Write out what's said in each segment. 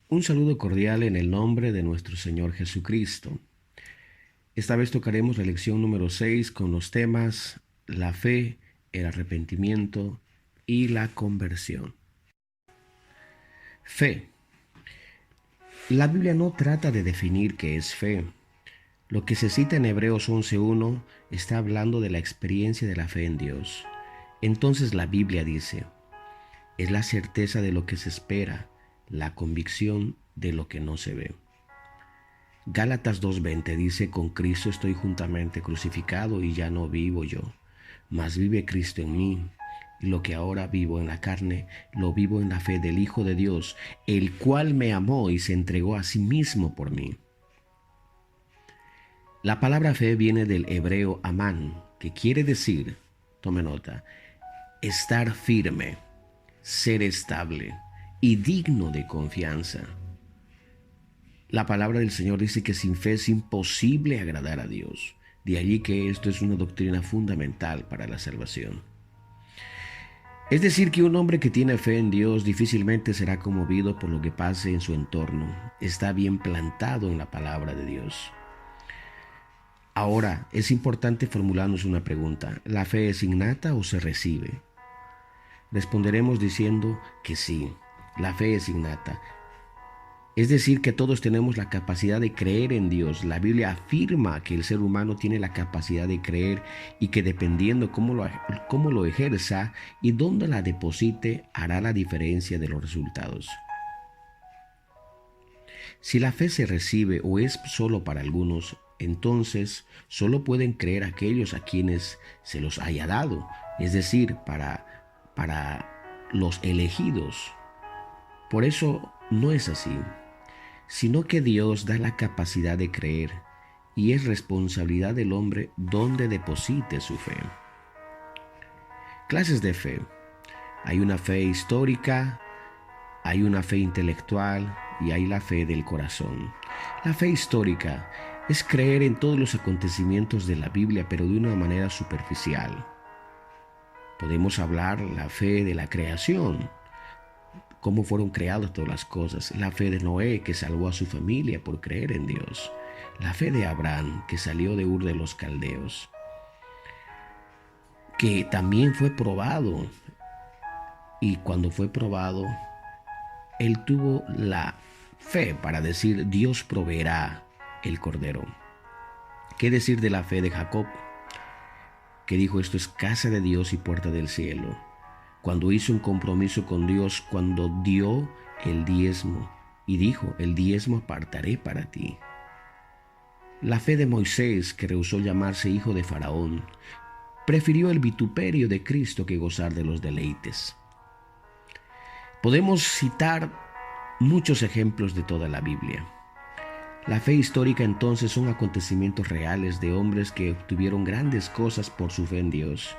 Un saludo cordial en el nombre de nuestro Señor Jesucristo. Esta vez tocaremos la lección número 6 con los temas la fe, el arrepentimiento y la conversión. Fe. La Biblia no trata de definir qué es fe. Lo que se cita en Hebreos 11:1 está hablando de la experiencia de la fe en Dios. Entonces la Biblia dice, es la certeza de lo que se espera, la convicción de lo que no se ve. Gálatas 2:20 dice, con Cristo estoy juntamente crucificado y ya no vivo yo, mas vive Cristo en mí. Y lo que ahora vivo en la carne, lo vivo en la fe del Hijo de Dios, el cual me amó y se entregó a sí mismo por mí. La palabra fe viene del hebreo amán, que quiere decir, tome nota, estar firme, ser estable y digno de confianza. La palabra del Señor dice que sin fe es imposible agradar a Dios. De allí que esto es una doctrina fundamental para la salvación. Es decir, que un hombre que tiene fe en Dios difícilmente será conmovido por lo que pase en su entorno. Está bien plantado en la palabra de Dios. Ahora, es importante formularnos una pregunta. ¿La fe es innata o se recibe? Responderemos diciendo que sí, la fe es innata. Es decir, que todos tenemos la capacidad de creer en Dios. La Biblia afirma que el ser humano tiene la capacidad de creer y que dependiendo cómo lo ejerza y dónde la deposite, hará la diferencia de los resultados. Si la fe se recibe o es solo para algunos, entonces solo pueden creer aquellos a quienes se los haya dado, es decir, para los elegidos. Por eso no es así, sino que Dios da la capacidad de creer y es responsabilidad del hombre donde deposite su fe. Clases de fe. Hay una fe histórica, hay una fe intelectual y hay la fe del corazón. La fe histórica es creer en todos los acontecimientos de la Biblia, pero de una manera superficial. Podemos hablar la fe de la creación, cómo fueron creadas todas las cosas. La fe de Noé, que salvó a su familia por creer en Dios. La fe de Abraham, que salió de Ur de los Caldeos, que también fue probado. Y cuando fue probado, él tuvo la fe para decir, Dios proveerá el cordero. ¿Qué decir de la fe de Jacob, que dijo, esto es casa de Dios y puerta del cielo? Cuando hizo un compromiso con Dios, cuando dio el diezmo y dijo, el diezmo apartaré para ti. La fe de Moisés, que rehusó llamarse hijo de Faraón, prefirió el vituperio de Cristo que gozar de los deleites. Podemos citar muchos ejemplos de toda la Biblia. La fe histórica entonces son acontecimientos reales de hombres que obtuvieron grandes cosas por su fe en Dios.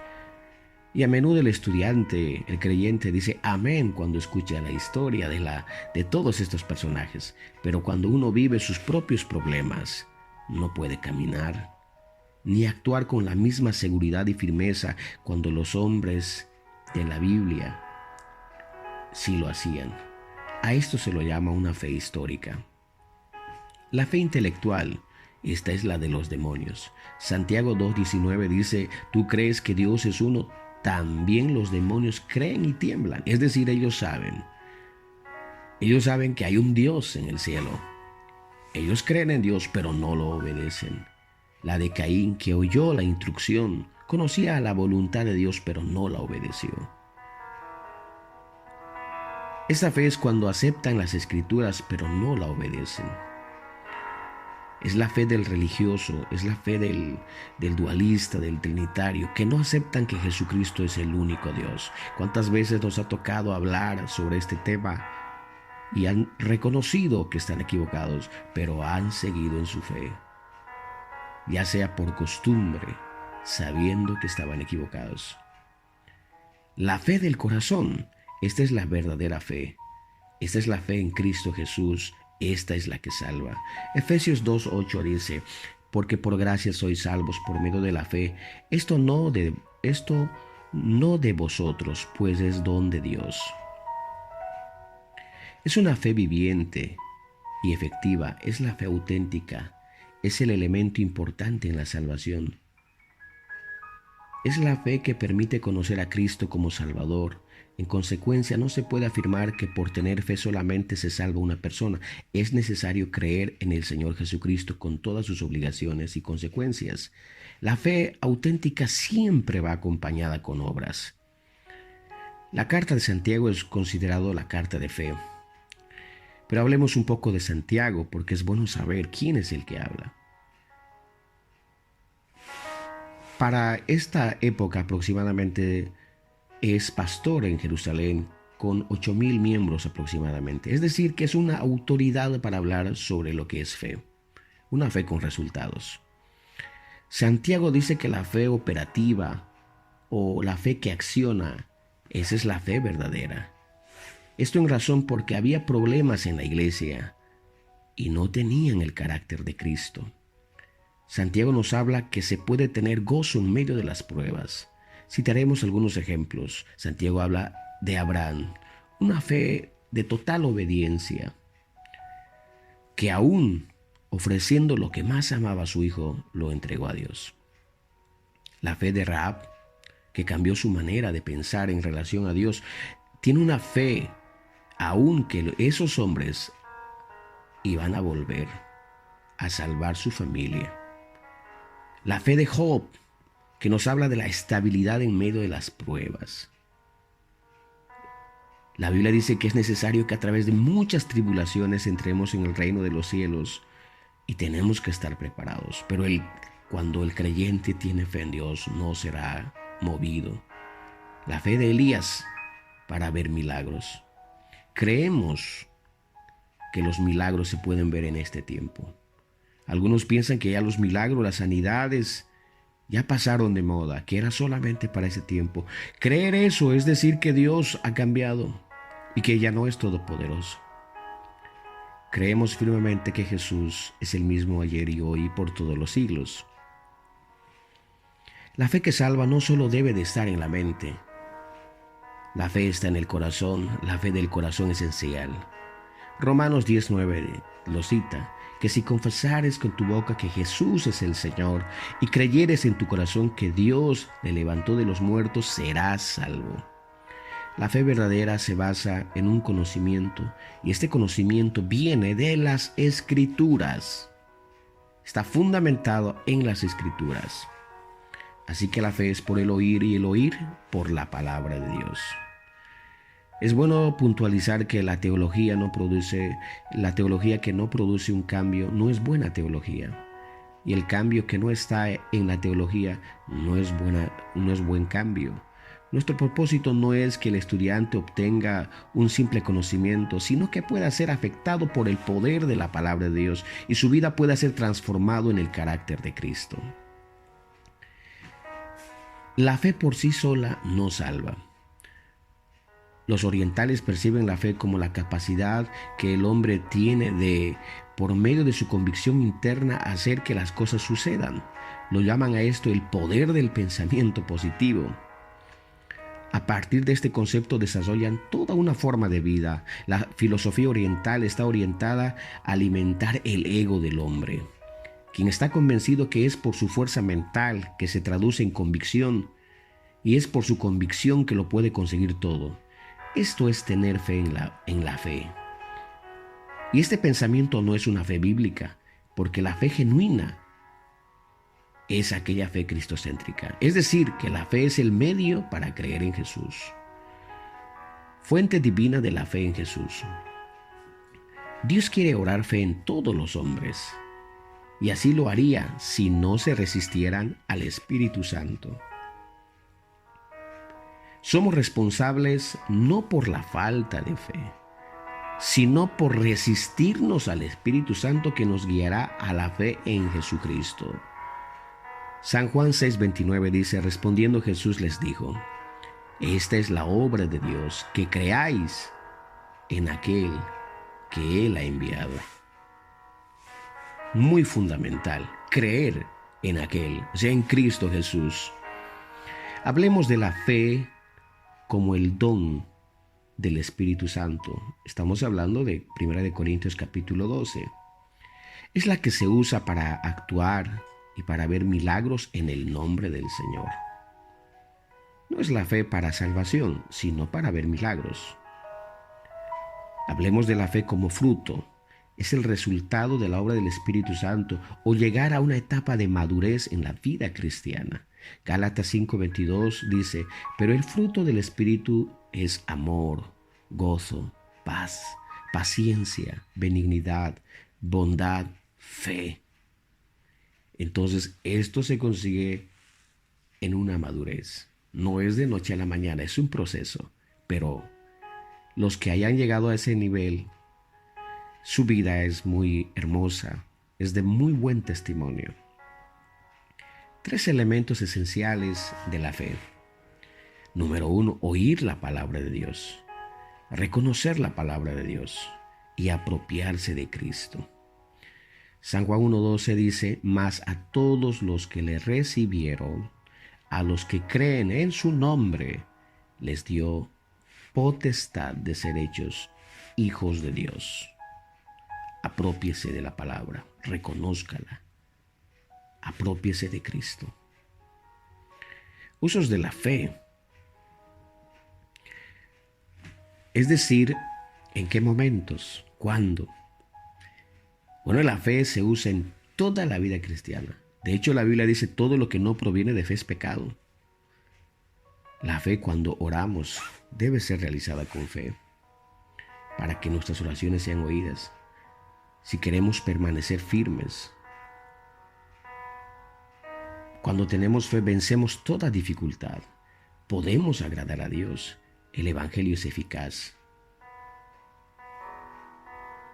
Y a menudo el estudiante, el creyente, dice amén cuando escucha la historia de todos estos personajes. Pero cuando uno vive sus propios problemas, no puede caminar, ni actuar con la misma seguridad y firmeza cuando los hombres de la Biblia sí lo hacían. A esto se lo llama una fe histórica. La fe intelectual, esta es la de los demonios. Santiago 2:19 dice, tú crees que Dios es uno, también los demonios creen y tiemblan. Es decir, ellos saben que hay un Dios en el cielo. Ellos creen en Dios, pero no lo obedecen. La de Caín, que oyó la instrucción, conocía la voluntad de Dios, pero no la obedeció. Esta fe es cuando aceptan las escrituras, pero no la obedecen. Es la fe del religioso, es la fe del dualista, del trinitario, que no aceptan que Jesucristo es el único Dios. ¿Cuántas veces nos ha tocado hablar sobre este tema y han reconocido que están equivocados, pero han seguido en su fe? Ya sea por costumbre, sabiendo que estaban equivocados. La fe del corazón, esta es la verdadera fe. Esta es la fe en Cristo Jesús. Esta es la que salva. Efesios 2:8 dice, porque por gracia sois salvos por medio de la fe. Esto no de vosotros, pues es don de Dios. Es una fe viviente y efectiva, es la fe auténtica, es el elemento importante en la salvación. Es la fe que permite conocer a Cristo como Salvador. En consecuencia, no se puede afirmar que por tener fe solamente se salva una persona. Es necesario creer en el Señor Jesucristo con todas sus obligaciones y consecuencias. La fe auténtica siempre va acompañada con obras. La carta de Santiago es considerada la carta de fe. Pero hablemos un poco de Santiago, porque es bueno saber quién es el que habla. Para esta época aproximadamente es pastor en Jerusalén con 8,000 miembros aproximadamente. Es decir, que es una autoridad para hablar sobre lo que es fe. Una fe con resultados. Santiago dice que la fe operativa o la fe que acciona, esa es la fe verdadera. Esto en razón porque había problemas en la iglesia y no tenían el carácter de Cristo. Santiago nos habla que se puede tener gozo en medio de las pruebas. Citaremos algunos ejemplos. Santiago habla de Abraham, una fe de total obediencia, que aún ofreciendo lo que más amaba a su hijo, lo entregó a Dios. La fe de Rahab, que cambió su manera de pensar en relación a Dios, tiene una fe, aún que esos hombres iban a volver a salvar su familia. La fe de Job, que nos habla de la estabilidad en medio de las pruebas. La Biblia dice que es necesario que a través de muchas tribulaciones entremos en el reino de los cielos y tenemos que estar preparados. Pero cuando el creyente tiene fe en Dios, no será movido. La fe de Elías para ver milagros. Creemos que los milagros se pueden ver en este tiempo. Algunos piensan que ya los milagros, las sanidades, ya pasaron de moda, que era solamente para ese tiempo. Creer eso es decir que Dios ha cambiado y que ya no es todopoderoso. Creemos firmemente que Jesús es el mismo ayer y hoy y por todos los siglos. La fe que salva no solo debe de estar en la mente. La fe está en el corazón, la fe del corazón es esencial. Romanos 10:9 lo cita, que si confesares con tu boca que Jesús es el Señor y creyeres en tu corazón que Dios le levantó de los muertos, serás salvo. La fe verdadera se basa en un conocimiento y este conocimiento viene de las Escrituras. Está fundamentado en las Escrituras. Así que la fe es por el oír y el oír por la palabra de Dios. Es bueno puntualizar que la teología que no produce un cambio no es buena teología. Y el cambio que no está en la teología no es buen cambio. Nuestro propósito no es que el estudiante obtenga un simple conocimiento, sino que pueda ser afectado por el poder de la palabra de Dios y su vida pueda ser transformado en el carácter de Cristo. La fe por sí sola no salva. Los orientales perciben la fe como la capacidad que el hombre tiene de, por medio de su convicción interna, hacer que las cosas sucedan. Lo llaman a esto el poder del pensamiento positivo. A partir de este concepto desarrollan toda una forma de vida. La filosofía oriental está orientada a alimentar el ego del hombre, quien está convencido que es por su fuerza mental que se traduce en convicción y es por su convicción que lo puede conseguir todo. Esto es tener fe en la fe. Y este pensamiento no es una fe bíblica, porque la fe genuina es aquella fe cristocéntrica. Es decir, que la fe es el medio para creer en Jesús. Fuente divina de la fe en Jesús. Dios quiere orar fe en todos los hombres, y así lo haría si no se resistieran al Espíritu Santo. Somos responsables no por la falta de fe, sino por resistirnos al Espíritu Santo que nos guiará a la fe en Jesucristo. San Juan 6:29 dice, respondiendo Jesús les dijo, esta es la obra de Dios, que creáis en aquel que Él ha enviado. Muy fundamental, creer en aquel, o sea, en Cristo Jesús. Hablemos de la fe como el don del Espíritu Santo, estamos hablando de 1 Corintios capítulo 12, es la que se usa para actuar y para ver milagros en el nombre del Señor. No es la fe para salvación, sino para ver milagros. Hablemos de la fe como fruto. Es el resultado de la obra del Espíritu Santo o llegar a una etapa de madurez en la vida cristiana. Gálatas 5:22 dice, pero el fruto del Espíritu es amor, gozo, paz, paciencia, benignidad, bondad, fe. Entonces, esto se consigue en una madurez. No es de noche a la mañana, es un proceso. Pero los que hayan llegado a ese nivel, su vida es muy hermosa, es de muy buen testimonio. 3 elementos esenciales de la fe. Número 1, oír la palabra de Dios, reconocer la palabra de Dios y apropiarse de Cristo. San Juan 1:12 dice, mas a todos los que le recibieron, a los que creen en su nombre, les dio potestad de ser hechos hijos de Dios. Aprópiese de la palabra, reconózcala, aprópiese de Cristo. Usos de la fe. Es decir, ¿en qué momentos? ¿Cuándo? Bueno, la fe se usa en toda la vida cristiana. De hecho, la Biblia dice, todo lo que no proviene de fe es pecado. La fe, cuando oramos, debe ser realizada con fe, para que nuestras oraciones sean oídas. Si queremos permanecer firmes, cuando tenemos fe, vencemos toda dificultad. Podemos agradar a Dios. El Evangelio es eficaz.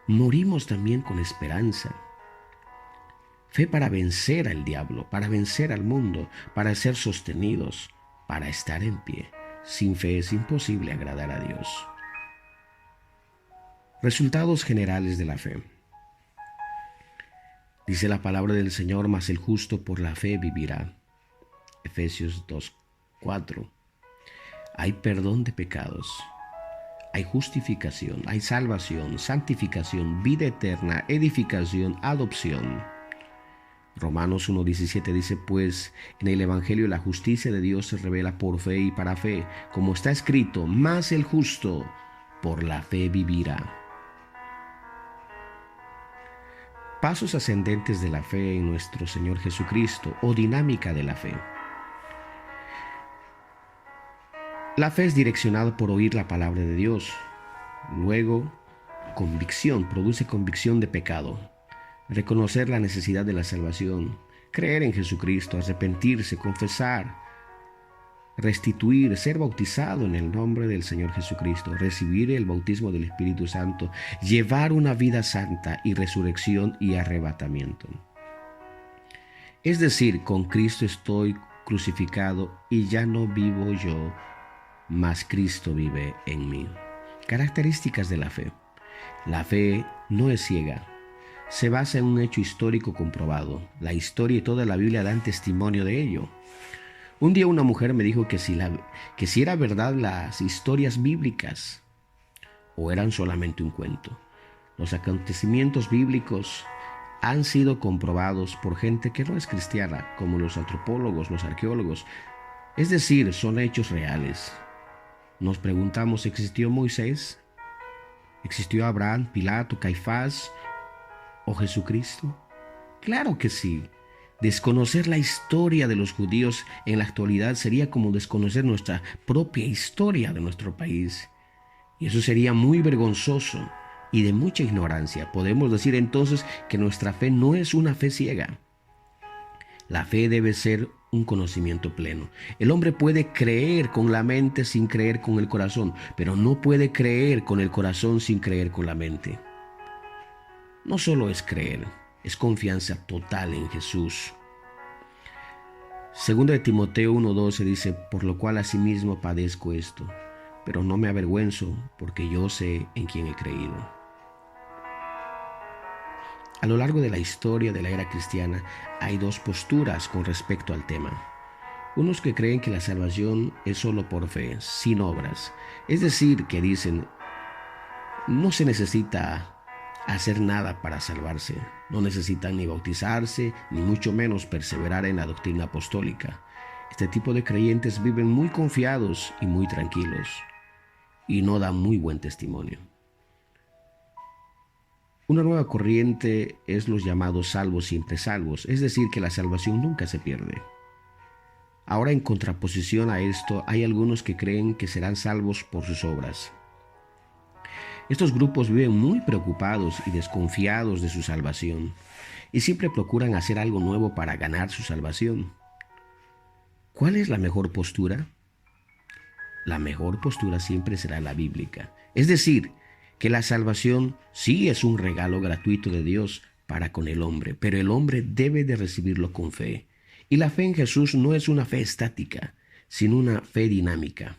Morimos también con esperanza. Fe para vencer al diablo, para vencer al mundo, para ser sostenidos, para estar en pie. Sin fe es imposible agradar a Dios. Resultados generales de la fe. Dice la palabra del Señor, mas el justo por la fe vivirá. Efesios 2:4. Hay perdón de pecados, hay justificación, hay salvación, santificación, vida eterna, edificación, adopción. Romanos 1:17 dice, pues en el Evangelio la justicia de Dios se revela por fe y para fe, como está escrito, mas el justo por la fe vivirá. Pasos ascendentes de la fe en nuestro Señor Jesucristo o dinámica de la fe. La fe es direccionada por oír la palabra de Dios. Luego, convicción, produce convicción de pecado. Reconocer la necesidad de la salvación. Creer en Jesucristo, arrepentirse, confesar, restituir, ser bautizado en el nombre del Señor Jesucristo, recibir el bautismo del Espíritu Santo, llevar una vida santa y resurrección y arrebatamiento. Es decir, con Cristo estoy crucificado y ya no vivo yo, mas Cristo vive en mí. Características de la fe. La fe no es ciega. Se basa en un hecho histórico comprobado. La historia y toda la Biblia dan testimonio de ello. Un día una mujer me dijo que si era verdad las historias bíblicas o eran solamente un cuento. Los acontecimientos bíblicos han sido comprobados por gente que no es cristiana, como los antropólogos, los arqueólogos. Es decir, son hechos reales. Nos preguntamos, ¿existió Moisés? ¿Existió Abraham, Pilato, Caifás o Jesucristo? Claro que sí. Desconocer la historia de los judíos en la actualidad sería como desconocer nuestra propia historia de nuestro país. Y eso sería muy vergonzoso y de mucha ignorancia. Podemos decir entonces que nuestra fe no es una fe ciega. La fe debe ser un conocimiento pleno. El hombre puede creer con la mente sin creer con el corazón, pero no puede creer con el corazón sin creer con la mente. No solo es creer, es confianza total en Jesús. Segunda de Timoteo 1:12 dice, por lo cual asimismo padezco esto, pero no me avergüenzo, porque yo sé en quién he creído. A lo largo de la historia de la era cristiana hay dos posturas con respecto al tema. Unos que creen que la salvación es solo por fe, sin obras. Es decir, que dicen, no se necesita hacer nada para salvarse. No necesitan ni bautizarse, ni mucho menos perseverar en la doctrina apostólica. Este tipo de creyentes viven muy confiados y muy tranquilos, y no dan muy buen testimonio. Una nueva corriente es los llamados salvos siempre salvos, es decir, que la salvación nunca se pierde. Ahora, en contraposición a esto, hay algunos que creen que serán salvos por sus obras. Estos grupos viven muy preocupados y desconfiados de su salvación, y siempre procuran hacer algo nuevo para ganar su salvación. ¿Cuál es la mejor postura? La mejor postura siempre será la bíblica, es decir, que la salvación sí es un regalo gratuito de Dios para con el hombre, pero el hombre debe de recibirlo con fe. Y la fe en Jesús no es una fe estática, sino una fe dinámica.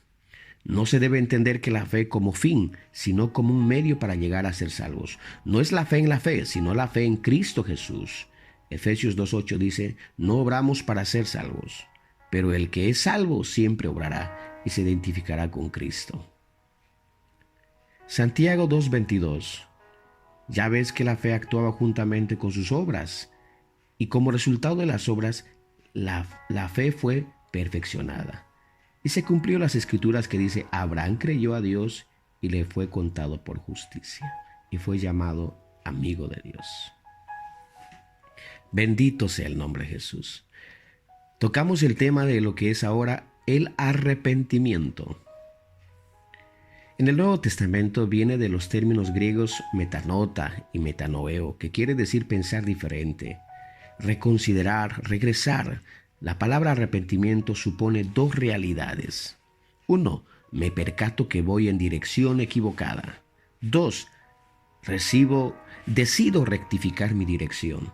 No se debe entender que la fe como fin, sino como un medio para llegar a ser salvos. No es la fe en la fe, sino la fe en Cristo Jesús. Efesios 2:8 dice, no obramos para ser salvos, pero el que es salvo siempre obrará y se identificará con Cristo. Santiago 2:22. Ya ves que la fe actuaba juntamente con sus obras, y como resultado de las obras, la fe fue perfeccionada. Y se cumplió las escrituras que dice, Abraham creyó a Dios y le fue contado por justicia, y fue llamado amigo de Dios. Bendito sea el nombre de Jesús. Tocamos el tema de lo que es ahora el arrepentimiento. En el Nuevo Testamento viene de los términos griegos metanota y metanoeo, que quiere decir pensar diferente, reconsiderar, regresar. La palabra arrepentimiento supone dos realidades. 1. Me percato que voy en dirección equivocada. 2. Decido rectificar mi dirección.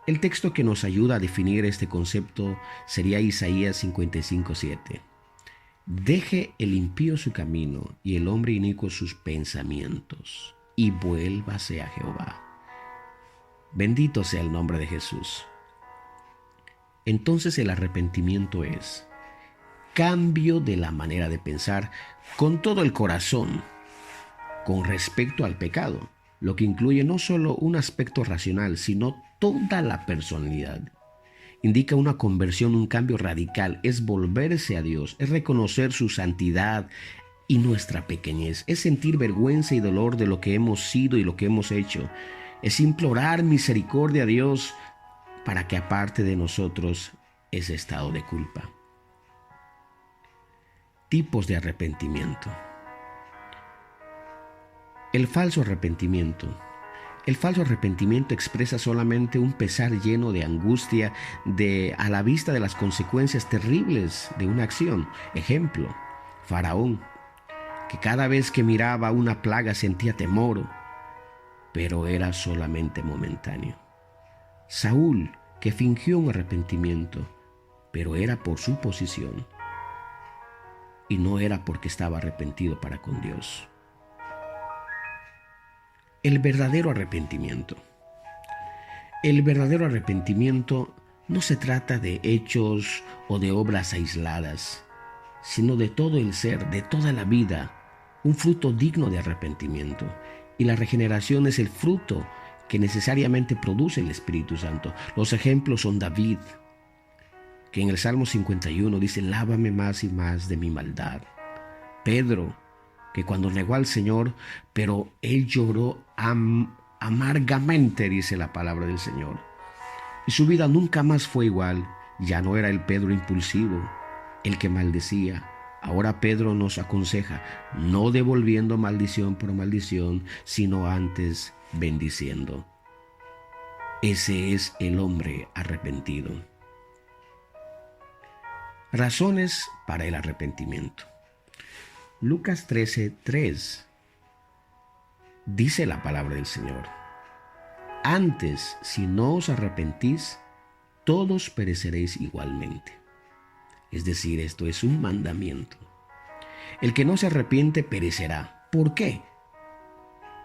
El texto que nos ayuda a definir este concepto sería Isaías 55:7. Deje el impío su camino y el hombre inicuo sus pensamientos, y vuélvase a Jehová. Bendito sea el nombre de Jesús. Entonces el arrepentimiento es cambio de la manera de pensar con todo el corazón con respecto al pecado, lo que incluye no solo un aspecto racional, sino toda la personalidad. Indica una conversión, un cambio radical, es volverse a Dios, es reconocer su santidad y nuestra pequeñez, es sentir vergüenza y dolor de lo que hemos sido y lo que hemos hecho, es implorar misericordia a Dios para que aparte de nosotros ese estado de culpa. Tipos de arrepentimiento. El falso arrepentimiento. El falso arrepentimiento expresa solamente un pesar lleno de angustia a la vista de las consecuencias terribles de una acción. Ejemplo, Faraón, que cada vez que miraba una plaga sentía temor, pero era solamente momentáneo. Saúl, que fingió un arrepentimiento, pero era por su posición y no era porque estaba arrepentido para con Dios. El verdadero arrepentimiento. El verdadero arrepentimiento no se trata de hechos o de obras aisladas, sino de todo el ser, de toda la vida, un fruto digno de arrepentimiento. Y la regeneración es el fruto que necesariamente produce el Espíritu Santo. Los ejemplos son David, que en el Salmo 51 dice, lávame más y más de mi maldad. Pedro, que cuando negó al Señor, pero él lloró amargamente, dice la palabra del Señor. Y su vida nunca más fue igual. Ya no era el Pedro impulsivo, el que maldecía. Ahora Pedro nos aconseja, no devolviendo maldición por maldición, sino antes bendiciendo. Ese es el hombre arrepentido. Razones para el arrepentimiento. Lucas 13:3 dice la palabra del Señor. Antes, si no os arrepentís, todos pereceréis igualmente. Es decir, esto es un mandamiento. El que no se arrepiente perecerá. ¿Por qué?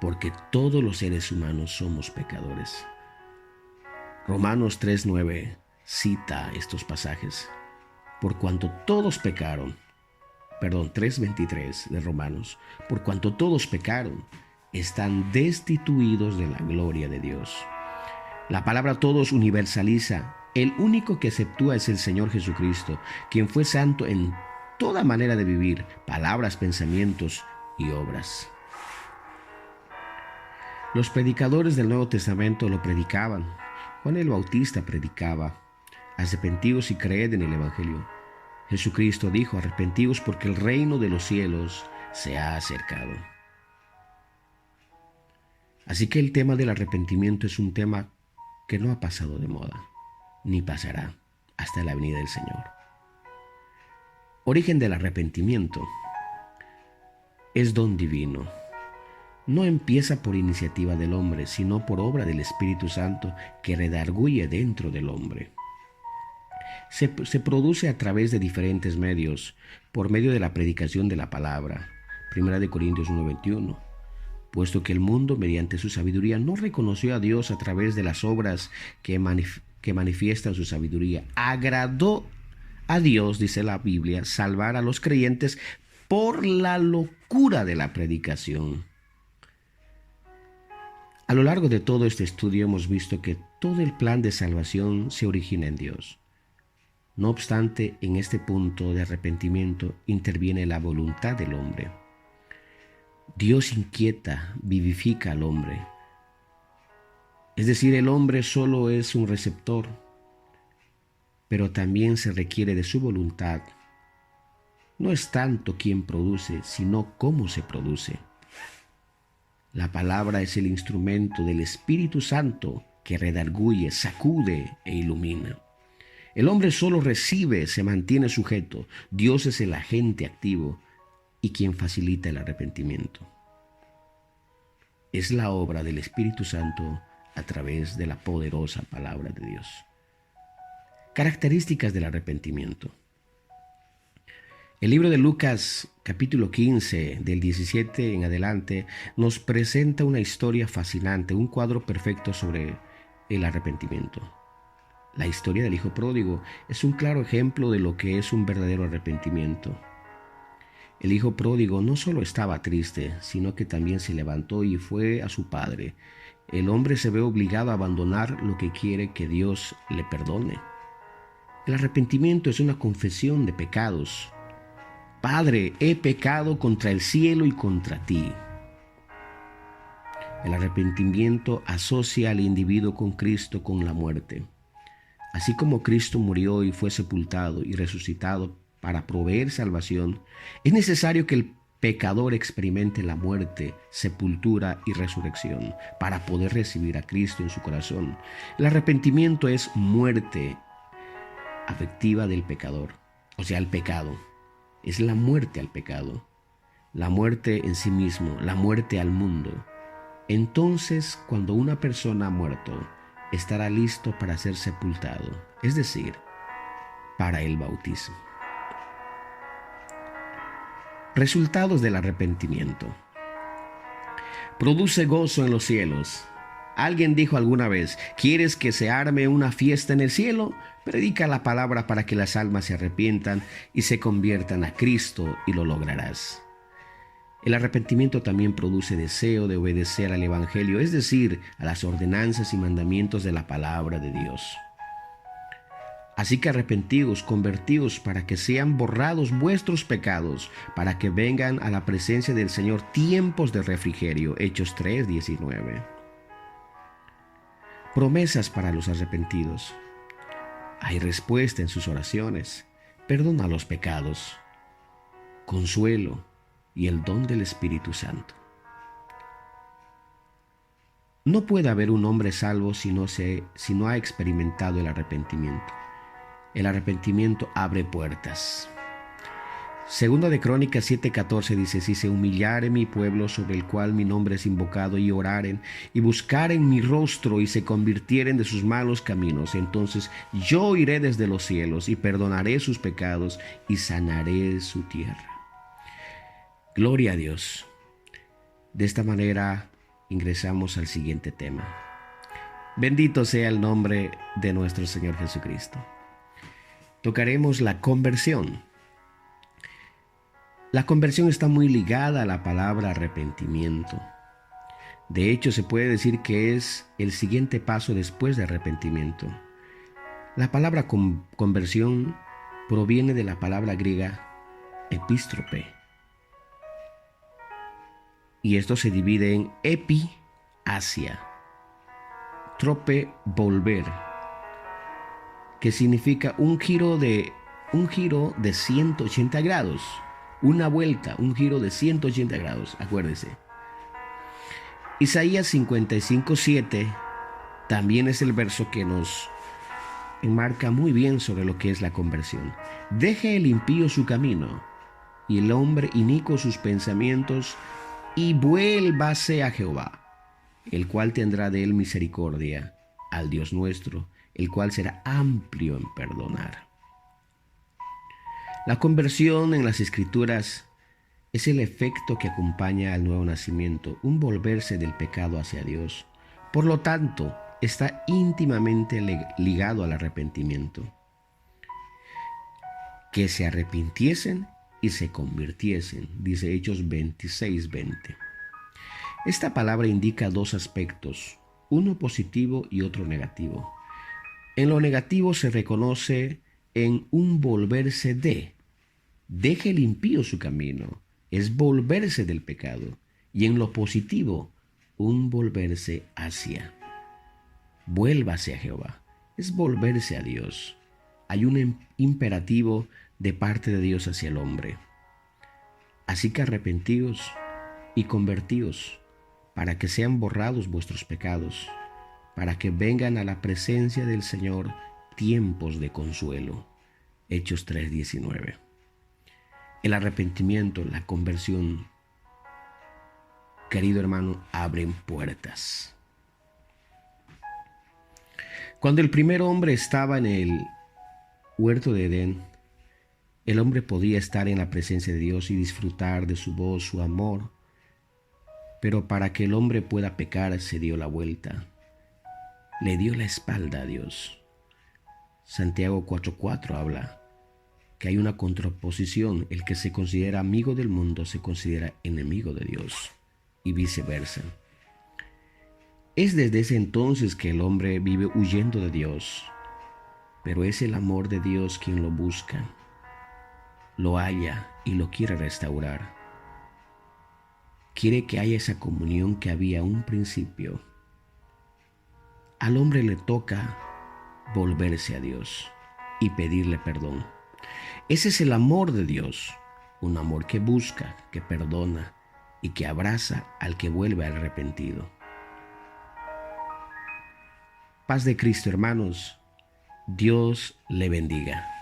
Porque todos los seres humanos somos pecadores. Romanos 3:9 cita estos pasajes. por cuanto todos pecaron. Perdón, 3:23 de Romanos. Por cuanto todos pecaron, están destituidos de la gloria de Dios. La palabra todos universaliza. El único que exceptúa es el Señor Jesucristo, quien fue santo en toda manera de vivir, palabras, pensamientos y obras. Los predicadores del Nuevo Testamento lo predicaban. Juan el Bautista predicaba: arrepentíos y creed en el Evangelio. Jesucristo dijo: arrepentíos porque el reino de los cielos se ha acercado. Así que el tema del arrepentimiento es un tema que no ha pasado de moda, ni pasará hasta la venida del Señor. Origen del arrepentimiento. Es don divino. No empieza por iniciativa del hombre, sino por obra del Espíritu Santo que redarguye dentro del hombre. Se produce a través de diferentes medios, por medio de la predicación de la palabra. 1 Corintios 1:21. Puesto que el mundo, mediante su sabiduría, no reconoció a Dios a través de las obras que manifiestan su sabiduría, agradó a Dios, dice la Biblia, salvar a los creyentes por la locura de la predicación. A lo largo de todo este estudio hemos visto que todo el plan de salvación se origina en Dios. No obstante, en este punto de arrepentimiento interviene la voluntad del hombre. Dios inquieta, vivifica al hombre. Es decir, el hombre solo es un receptor, pero también se requiere de su voluntad. No es tanto quien produce, sino cómo se produce. La palabra es el instrumento del Espíritu Santo que redarguye, sacude e ilumina. El hombre solo recibe, se mantiene sujeto. Dios es el agente activo y quien facilita el arrepentimiento. Es la obra del Espíritu Santo a través de la poderosa palabra de Dios. Características del arrepentimiento. El libro de Lucas, capítulo 15, del 17 en adelante, nos presenta una historia fascinante, un cuadro perfecto sobre el arrepentimiento. La historia del hijo pródigo es un claro ejemplo de lo que es un verdadero arrepentimiento. El hijo pródigo no solo estaba triste, sino que también se levantó y fue a su padre. El hombre se ve obligado a abandonar lo que quiere que Dios le perdone. El arrepentimiento es una confesión de pecados. Padre, he pecado contra el cielo y contra ti. El arrepentimiento asocia al individuo con Cristo, con la muerte. Así como Cristo murió y fue sepultado y resucitado para proveer salvación, es necesario que el pecador experimente la muerte, sepultura y resurrección para poder recibir a Cristo en su corazón. El arrepentimiento es muerte afectiva del pecador, o sea, el pecado. Es la muerte al pecado, la muerte en sí mismo, la muerte al mundo. Entonces, cuando una persona ha muerto, estará listo para ser sepultado, es decir, para el bautismo. Resultados del arrepentimiento. Produce gozo en los cielos. Alguien dijo alguna vez: ¿quieres que se arme una fiesta en el cielo? Predica la palabra para que las almas se arrepientan y se conviertan a Cristo y lo lograrás. El arrepentimiento también produce deseo de obedecer al Evangelio, es decir, a las ordenanzas y mandamientos de la palabra de Dios. Así que arrepentíos, convertíos para que sean borrados vuestros pecados, para que vengan a la presencia del Señor tiempos de refrigerio. Hechos 3:19. Promesas para los arrepentidos. Hay respuesta en sus oraciones, perdón a los pecados, consuelo y el don del Espíritu Santo. No puede haber un hombre salvo si no ha experimentado el arrepentimiento. El arrepentimiento abre puertas. Segunda de Crónicas 7:14 dice: si se humillare mi pueblo sobre el cual mi nombre es invocado, y oraren y buscaren mi rostro y se convirtieren de sus malos caminos, entonces yo iré desde los cielos y perdonaré sus pecados y sanaré su tierra. Gloria a Dios. De esta manera ingresamos al siguiente tema. Bendito sea el nombre de nuestro Señor Jesucristo. tocaremos la conversión. La conversión está muy ligada a la palabra arrepentimiento. De hecho, se puede decir que es el siguiente paso después de arrepentimiento. La palabra conversión proviene de la palabra griega epístrope. Y esto se divide en epi, hacia, trope, volver, que significa un giro de 180 grados. Una vuelta, un giro de 180 grados, acuérdese. Isaías 55:7 también es el verso que nos enmarca muy bien sobre lo que es la conversión. Deje el impío su camino y el hombre inicuo sus pensamientos y vuélvase a Jehová, el cual tendrá de él misericordia, al Dios nuestro, el cual será amplio en perdonar. La conversión en las Escrituras es el efecto que acompaña al nuevo nacimiento, un volverse del pecado hacia Dios. Por lo tanto, está íntimamente ligado al arrepentimiento. Que se arrepintiesen y se convirtiesen, dice Hechos 26:20. Esta palabra indica dos aspectos, uno positivo y otro negativo. En lo negativo se reconoce en un volverse deje el impío su camino, es volverse del pecado, y en lo positivo, un volverse hacia. Vuélvase a Jehová, es volverse a Dios. Hay un imperativo de parte de Dios hacia el hombre. Así que arrepentíos y convertíos, para que sean borrados vuestros pecados, para que vengan a la presencia del Señor tiempos de consuelo. Hechos 3:19. El arrepentimiento, la conversión, querido hermano, abren puertas. Cuando el primer hombre estaba en el huerto de Edén, el hombre podía estar en la presencia de Dios y disfrutar de su voz, su amor, pero para que el hombre pueda pecar se dio la vuelta, le dio la espalda a Dios. Santiago 4:4 habla que hay una contraposición, el que se considera amigo del mundo se considera enemigo de Dios y viceversa. Es desde ese entonces que el hombre vive huyendo de Dios, pero es el amor de Dios quien lo busca, lo halla y lo quiere restaurar. Quiere que haya esa comunión que había en un principio. Al hombre le toca volverse a Dios y pedirle perdón. Ese es el amor de Dios, un amor que busca, que perdona y que abraza al que vuelve arrepentido. Paz de Cristo, hermanos. Dios le bendiga.